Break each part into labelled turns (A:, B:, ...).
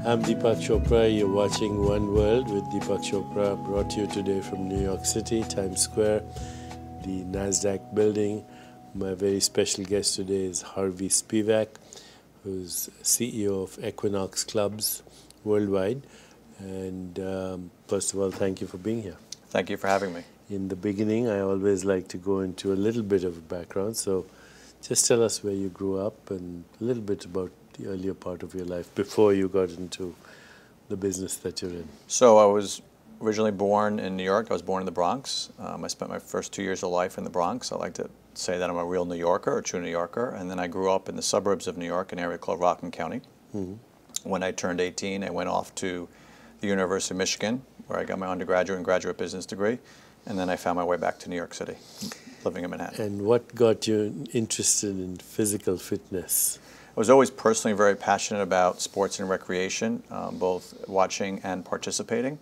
A: I'm Deepak Chopra. You're watching One World with Deepak Chopra, brought to you today from New York City, Times Square, the NASDAQ building. My very special guest today is Harvey Spevak, who's CEO of Equinox clubs worldwide. And first of all, thank you for being here.
B: Thank you for having me.
A: In the beginning, I always like to go into a little bit of a background. So just tell us where you grew up and a little bit about the earlier part of your life before you got into the business that you're in.
B: So I was originally born in New York. I was born in the Bronx. I spent my first 2 years of life in the Bronx. I like to say that I'm a real New Yorker, a true New Yorker. And then I grew up in the suburbs of New York, an area called Rockland County. When I turned 18, I went off to the University of Michigan, where I got my undergraduate and graduate business degree. And then I found my way back to New York City, living in Manhattan.
A: And what got you interested in physical fitness?
B: I was always personally very passionate about sports and recreation, both watching and participating.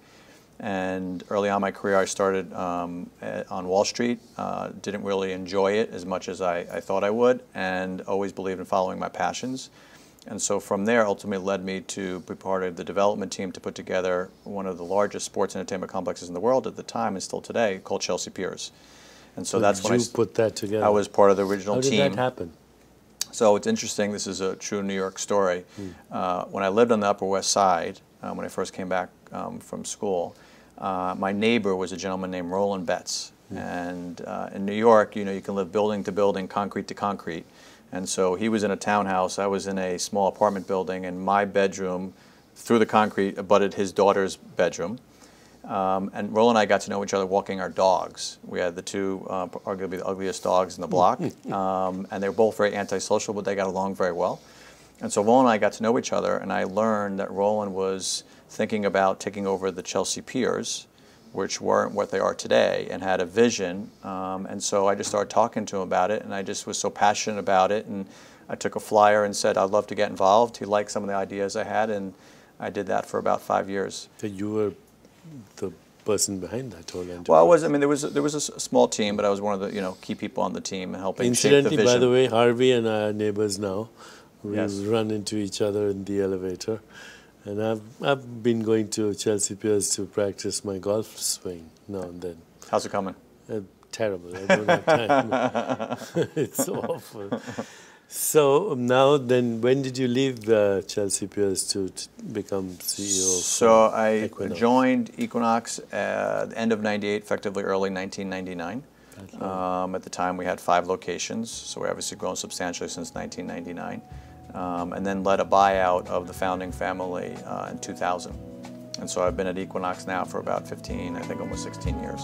B: And early on in my career, I started on Wall Street. Didn't really enjoy it as much as I thought I would, and always believed in following my passions. And so from there, ultimately led me to be part of the development team to put together one of the largest sports entertainment complexes in the world at the time and still today, called Chelsea Piers. And so that's when I
A: put that together.
B: I was part of the original team.
A: How did that happen?
B: So it's interesting. This is a true New York story. When I lived on the Upper West Side, when I first came back from school, my neighbor was a gentleman named Roland Betts. And in New York, you know, you can live building to building, concrete to concrete. And so he was in a townhouse, I was in a small apartment building, and my bedroom, through the concrete, abutted his daughter's bedroom. And Roland and I got to know each other walking our dogs. We had the two, arguably the ugliest dogs in the block, and they were both very antisocial, but they got along very well. And so Roland and I got to know each other, and I learned that Roland was thinking about taking over the Chelsea Piers, which weren't what they are today, and had a vision. And so I just started talking to him about it, and I just was so passionate about it. And I took a flyer and said, I'd love to get involved. He liked some of the ideas I had, and I did that for about 5 years.
A: So you were the person behind that whole enterprise?
B: Well, I mean, there was a small team, but I was one of the key people on the team and helping shape the vision.
A: Incidentally, by the way, Harvey and I are neighbors now. We
B: Yes.
A: run into each other in the elevator. And I've been going to Chelsea Piers to practice my golf swing now and then.
B: How's it coming?
A: Terrible. I don't have time. It's awful. So now then, when did you leave Chelsea Piers to become CEO?
B: So I
A: Equinox?
B: joined Equinox at the end of '98, effectively early 1999. At the time, we had 5 locations, so we've obviously grown substantially since 1999. And then led a buyout of the founding family in 2000. And so I've been at Equinox now for about 15, I think almost 16 years.